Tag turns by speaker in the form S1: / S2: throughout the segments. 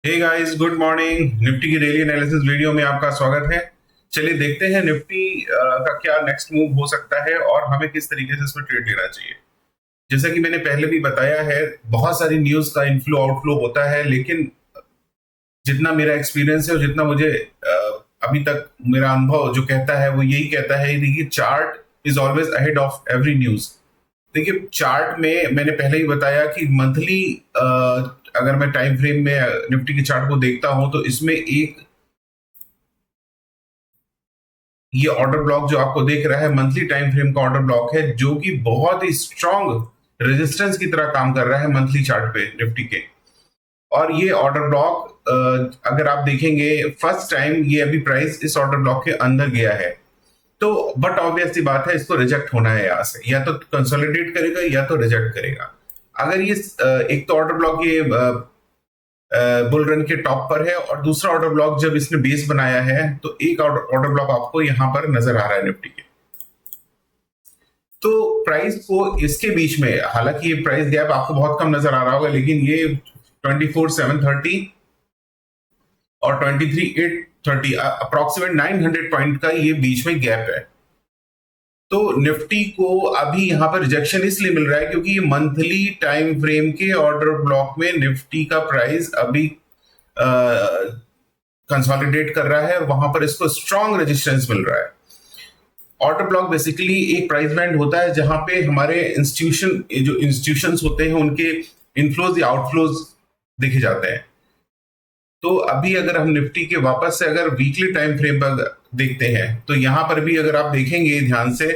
S1: हे guys, good morning. Nifty की daily analysis video में आपका स्वागत है। चलिए देखते हैं निफ्टी का क्या नेक्स्ट मूव हो सकता है और हमें किस तरीके से इसमें ट्रेड लेना चाहिए। जैसा कि मैंने पहले भी बताया है, बहुत सारी न्यूज का इनफ्लो आउटफ्लो होता है, लेकिन जितना मेरा एक्सपीरियंस है और जितना मुझे अभी तक मेरा अनुभव जो कहता है वो यही कहता है कि chart is always ahead of every news. देखिए, चार्ट में मैंने पहले ही बताया कि मंथली अगर मैं टाइम फ्रेम में निफ्टी के चार्ट को देखता हूं तो इसमें एक ये ऑर्डर ब्लॉक जो आपको देख रहा है मंथली टाइम फ्रेम का ऑर्डर ब्लॉक है, जो कि बहुत ही स्ट्रांग रेजिस्टेंस की तरह काम कर रहा है मंथली चार्ट पे निफ्टी के। और ये ऑर्डर ब्लॉक अगर आप देखेंगे, फर्स्ट टाइम ये अभी प्राइस इस ऑर्डर ब्लॉक के अंदर गया है। तो बट ऑब्वियस सी बात है, इसको रिजेक्ट होना है यहाँ से, या तो कंसोलिडेट करेगा या तो रिजेक्ट करेगा। अगर ये एक तो ऑर्डर ब्लॉक ये बुल रन के टॉप पर है, और दूसरा ऑर्डर ब्लॉक जब इसने बेस बनाया है तो एक ऑर्डर ब्लॉक आपको यहां पर नजर आ रहा है निफ्टी के। तो प्राइस को इसके बीच में, हालांकि ये प्राइस गैप आपको बहुत कम नजर आ रहा होगा, लेकिन ये 24,730 और 23,830 अप्रोक्सीमेट 900 पॉइंट का ये बीच में गैप है। तो निफ्टी को अभी यहां पर रिजेक्शन इसलिए मिल रहा है क्योंकि ये मंथली टाइम फ्रेम के ऑर्डर ब्लॉक में निफ्टी का प्राइस अभी कंसोलिडेट कर रहा है और वहां पर इसको स्ट्रॉन्ग रेजिस्टेंस मिल रहा है। ऑर्डर ब्लॉक बेसिकली एक प्राइस बैंड होता है जहां पे हमारे जो इंस्टीट्यूशंस होते हैं उनके इनफ्लोज या आउटफ्लोज देखे जाते हैं। तो अभी अगर हम निफ्टी के वापस से अगर वीकली टाइम फ्रेम पर देखते हैं तो यहां पर भी अगर आप देखेंगे ध्यान से,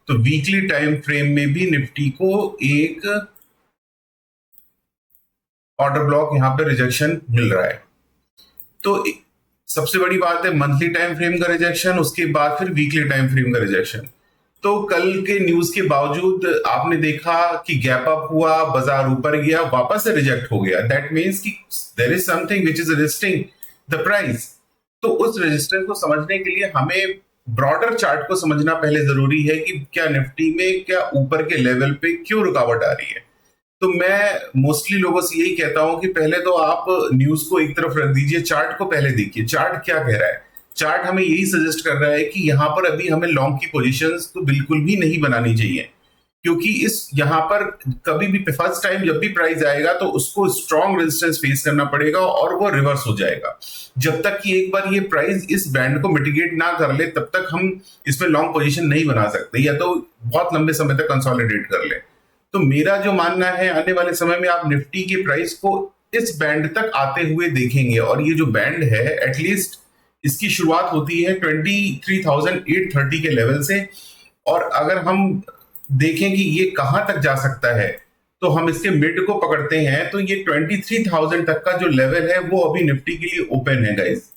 S1: तो वीकली टाइम फ्रेम में भी निफ्टी को एक ऑर्डर ब्लॉक यहां पर रिजेक्शन मिल रहा है। तो सबसे बड़ी बात है मंथली टाइम फ्रेम का रिजेक्शन, उसके बाद फिर वीकली टाइम फ्रेम का रिजेक्शन। तो कल के न्यूज के बावजूद आपने देखा कि गैप अप हुआ, बाजार ऊपर गया, वापस से रिजेक्ट हो गया। दैट मीन्स कि there is something which is resisting the price. तो उस रेजिस्टेंस को समझने के लिए हमें ब्रॉडर चार्ट को समझना पहले जरूरी है कि क्या निफ्टी में क्या ऊपर के लेवल पे क्यों रुकावट आ रही है। तो मैं मोस्टली लोगों से यही कहता हूं कि पहले तो आप न्यूज को एक तरफ रख दीजिए, चार्ट को पहले देखिए, चार्ट क्या कह रहा है। चार्ट हमें यही सजेस्ट कर रहा है कि यहां पर अभी हमें लॉन्ग की पोजीशंस तो बिल्कुल भी नहीं बनानी चाहिए, क्योंकि इस यहां पर कभी भी फर्स्ट टाइम जब भी प्राइस आएगा तो उसको स्ट्रॉन्ग रेजिस्टेंस फेस करना पड़ेगा और वो रिवर्स हो जाएगा। जब तक कि एक बार ये प्राइस इस बैंड को मिटिगेट ना कर ले तब तक हम इसमें लॉन्ग पोजीशन नहीं बना सकते, या तो बहुत लंबे समय तक कंसोलिडेट कर ले। तो मेरा जो मानना है, आने वाले समय में आप निफ्टी के प्राइस को इस बैंड तक आते हुए देखेंगे, और ये जो बैंड है एटलीस्ट इसकी शुरुआत होती है 23,830 के लेवल से। और अगर हम देखें कि ये कहां तक जा सकता है, तो हम इसके मिड को पकड़ते हैं तो ये 23,000 तक का जो लेवल है वो अभी निफ्टी के लिए ओपन है गाइस।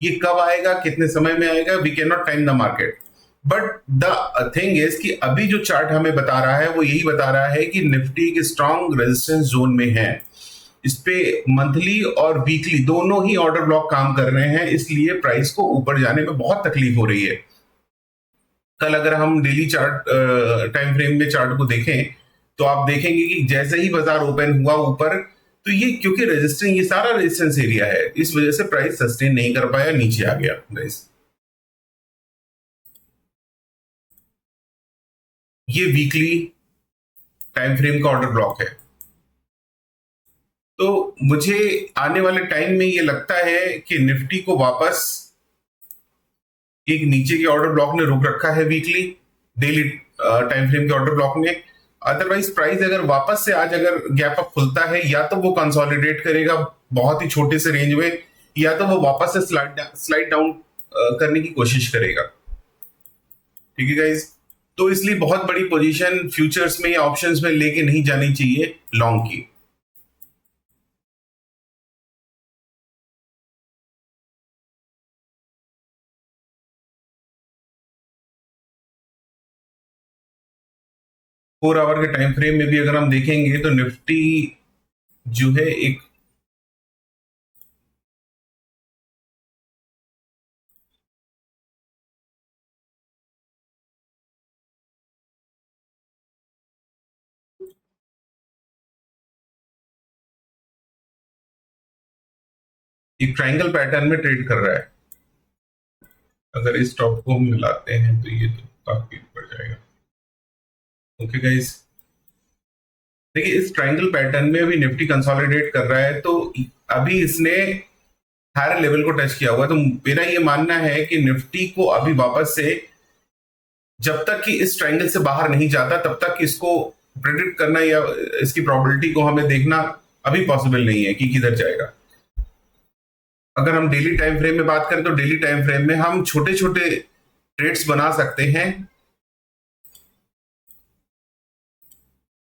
S1: ये कब आएगा, कितने समय में आएगा, we can not time the market. But the thing is कि अभी जो चार्ट हमें बता रहा है वो यही बता रहा है कि निफ्टी एक स्ट्रॉन्ग रेजिस्टेंस जोन में है। इस पे मंथली और वीकली दोनों ही ऑर्डर ब्लॉक काम कर रहे हैं, इसलिए प्राइस को ऊपर जाने में बहुत तकलीफ हो रही है। कल अगर हम डेली चार्ट टाइम फ्रेम में चार्ट को देखें तो आप देखेंगे कि जैसे ही बाजार ओपन हुआ ऊपर, तो ये क्योंकि रेजिस्टेंस, ये सारा रेजिस्टेंस एरिया है, इस वजह से प्राइस सस्टेन नहीं कर पाया, नीचे आ गया गाइस। ये वीकली टाइम फ्रेम का ऑर्डर ब्लॉक है। तो मुझे आने वाले टाइम में ये लगता है कि निफ्टी को वापस एक नीचे के ऑर्डर ब्लॉक ने रोक रखा है वीकली डेली टाइम फ्रेम के ऑर्डर ब्लॉक ने। अदरवाइज प्राइस अगर वापस से आज अगर गैप अप खुलता है, या तो वो कंसोलिडेट करेगा बहुत ही छोटे से रेंज में, या तो वो वापस से स्लाइड डाउन करने की कोशिश करेगा। ठीक है गाइज। तो इसलिए बहुत बड़ी पोजीशन फ्यूचर्स में या ऑप्शंस में लेके नहीं जानी चाहिए लॉन्ग की। फोर आवर के टाइम फ्रेम में भी अगर हम देखेंगे तो निफ्टी जो है एक एक ट्रायंगल पैटर्न में ट्रेड कर रहा है। अगर इस टॉप को हम मिलाते हैं तो ये तो काफी ऊपर जाएगा। ओके गाइस, देखिए इस ट्रायंगल पैटर्न में अभी निफ्टी कंसोलिडेट कर रहा है, तो अभी इसने हायर लेवल को टच किया हुआ है। तो मेरा ये मानना है कि निफ्टी को अभी वापस से, जब तक कि इस ट्रायंगल से बाहर नहीं जाता तब तक इसको प्रेडिक्ट करना या इसकी प्रोबेबिलिटी को हमें देखना अभी पॉसिबल नहीं है कि किधर जाएगा। अगर हम डेली टाइम फ्रेम में बात करें तो डेली टाइम फ्रेम में हम छोटे छोटे ट्रेड्स बना सकते हैं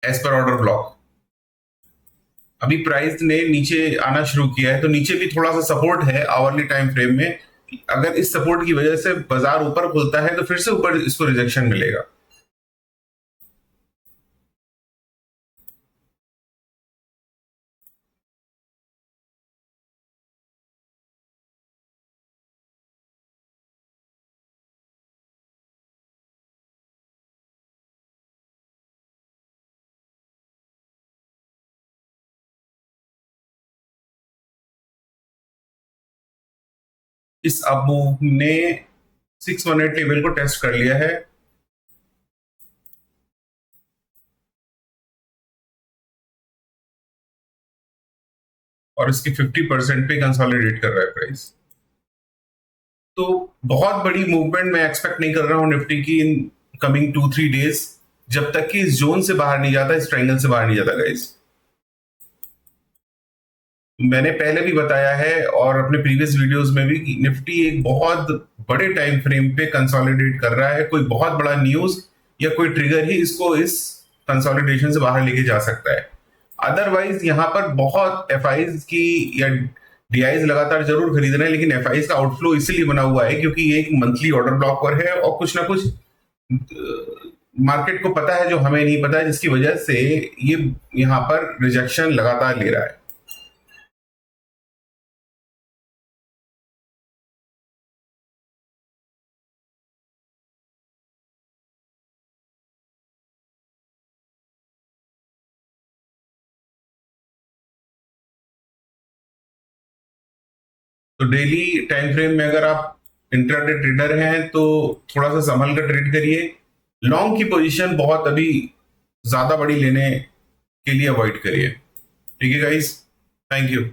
S1: एज पर ऑर्डर ब्लॉक। अभी प्राइस ने नीचे आना शुरू किया है, तो नीचे भी थोड़ा सा सपोर्ट है आवरली टाइम फ्रेम में। अगर इस सपोर्ट की वजह से बाजार ऊपर खुलता है तो फिर से ऊपर इसको रिजेक्शन मिलेगा। इस अप मूव ने 618 लेवल को टेस्ट कर लिया है और इसके 50% पे कंसोलिडेट कर रहा है प्राइस। तो बहुत बड़ी मूवमेंट मैं एक्सपेक्ट नहीं कर रहा हूं निफ्टी की इन कमिंग 2-3 डेज, जब तक कि इस जोन से बाहर नहीं जाता, इस ट्रायंगल से बाहर नहीं जाता गाइस। मैंने पहले भी बताया है और अपने प्रीवियस वीडियोस में भी कि निफ्टी एक बहुत बड़े टाइम फ्रेम पे कंसोलिडेट कर रहा है। कोई बहुत बड़ा न्यूज या कोई ट्रिगर ही इसको इस कंसोलिडेशन से बाहर लेके जा सकता है। अदरवाइज यहाँ पर बहुत एफआईज की या डीआईज लगातार जरूर खरीद रहे हैं, लेकिन एफआईज का आउटफ्लो इसीलिए बना हुआ है क्योंकि ये एक मंथली ऑर्डर ब्लॉक पर है और कुछ ना कुछ मार्केट को पता है जो हमें नहीं पता है, जिसकी वजह से ये यहाँ पर रिजेक्शन लगातार ले रहा है। तो डेली टाइम फ्रेम में अगर आप इंट्राडे ट्रेडर हैं तो थोड़ा सा संभल कर ट्रेड करिए। लॉन्ग की पोजीशन बहुत अभी ज्यादा बड़ी लेने के लिए अवॉइड करिए। ठीक है गाइस, थैंक यू।